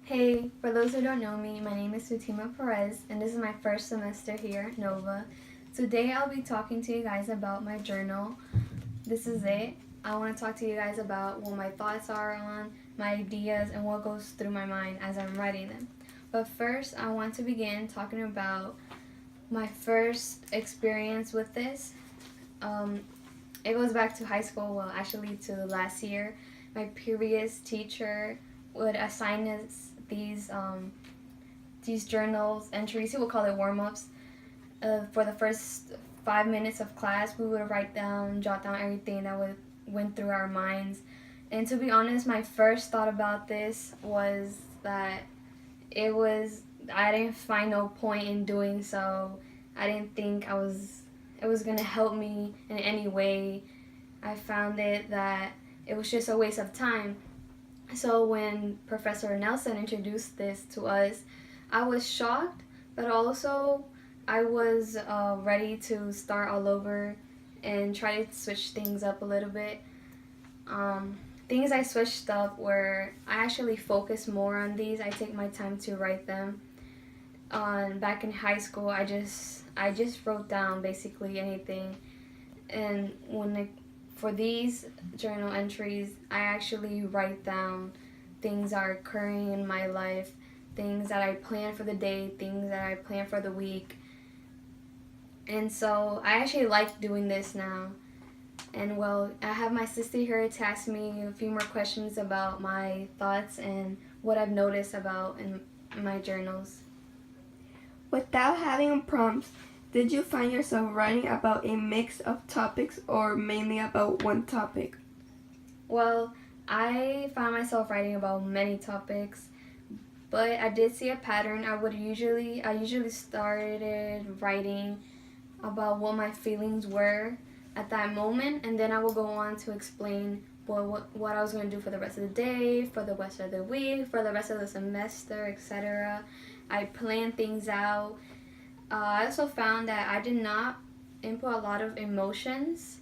Hey, for those who don't know me, my name is Fatima, and this is my first semester here at Nova. Today I'll be talking to you guys about my journal. This is it. I want to talk to you guys about what my thoughts are on, my ideas, and what goes through my mind as I'm writing them. But first, I want to begin talking about my first experience with this. It goes back to high school, well, actually to last year. My previous teacher would assign us these journals entries. He would call it warm-ups. For the first 5 minutes of class, we would jot down everything that went through our minds. And to be honest, my first thought about this was that I didn't find no point in doing so. I didn't think it was gonna help me in any way. I found that it was just a waste of time. So when Professor Nelson introduced this to us, I was shocked, but also I was ready to start all over and try to switch things up a little bit. Things I switched up were I actually focus more on these. I take my time to write them. Back in high school, I just wrote down basically anything, and for these journal entries, I actually write down things that are occurring in my life, things that I plan for the day, things that I plan for the week. And so I actually like doing this now. And well, I have my sister here to ask me a few more questions about my thoughts and what I've noticed about in my journals. Without having prompts, did you find yourself writing about a mix of topics or mainly about one topic? Well, I found myself writing about many topics, but I did see a pattern. I usually started writing about what my feelings were at that moment, and then I will go on to explain what I was going to do for the rest of the day, for the rest of the week, for the rest of the semester, etc. I planned things out. I also found that I did not input a lot of emotions.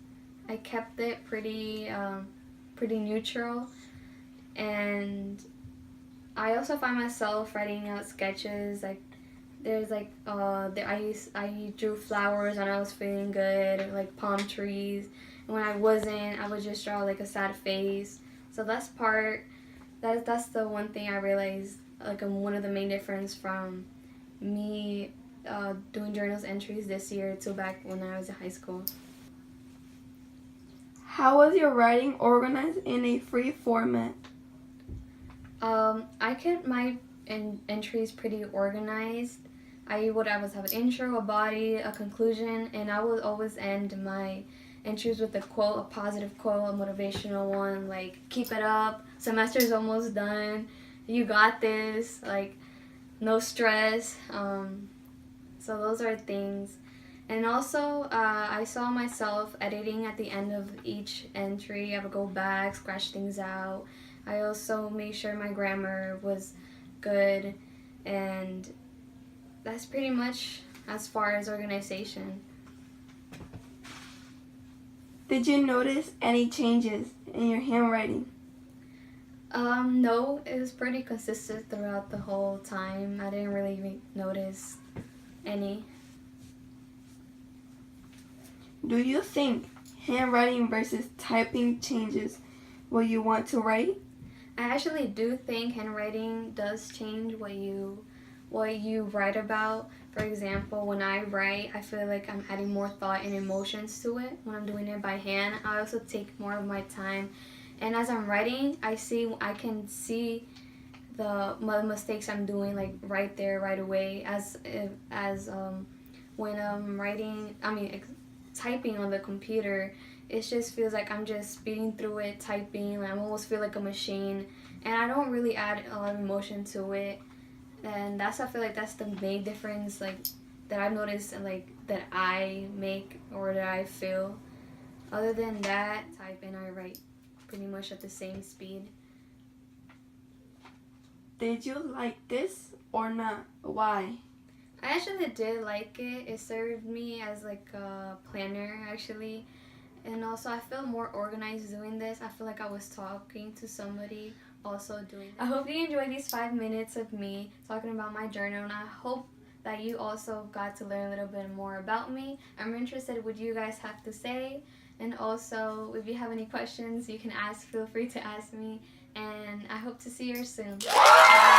I kept it pretty neutral, and I also find myself writing out sketches. I drew flowers when I was feeling good, like palm trees. And when I wasn't, I would just draw like a sad face. So that's the one thing I realized, like one of the main difference from me doing journals entries this year to back when I was in high school. How was your writing organized in a free format? I kept my entries pretty organized. I would always have an intro, a body, a conclusion, and I would always end my entries with a quote, a positive quote, a motivational one, like keep it up, semester's almost done, you got this, like no stress. So those are things. And also, I saw myself editing at the end of each entry. I would go back, scratch things out. I also made sure my grammar was good, and that's pretty much as far as organization. Did you notice any changes in your handwriting? No, it was pretty consistent throughout the whole time. I didn't really notice any. Do you think handwriting versus typing changes what you want to write? I actually do think handwriting does change what you write about. For example, when I write, I feel like I'm adding more thought and emotions to it. When I'm doing it by hand, I also take more of my time. And as I'm writing, I can see the mistakes I'm doing like right there, right away. When I'm typing on the computer, it just feels like I'm just speeding through it, typing. I almost feel like a machine, and I don't really add a lot of emotion to it. And I feel like that's the main difference, like that I've noticed, and like that I make or that I feel. Other than that, type and I write pretty much at the same speed. Did you like this or not? Why? I actually did like it. It served me as like a planner actually. And also I feel more organized doing this. I feel like I was talking to somebody also doing that. I hope you enjoyed these 5 minutes of me talking about my journal, and I hope that you also got to learn a little bit more about me. I'm interested in what you guys have to say, and also if you have any questions you can ask, feel free to ask me, and I hope to see you soon. Bye.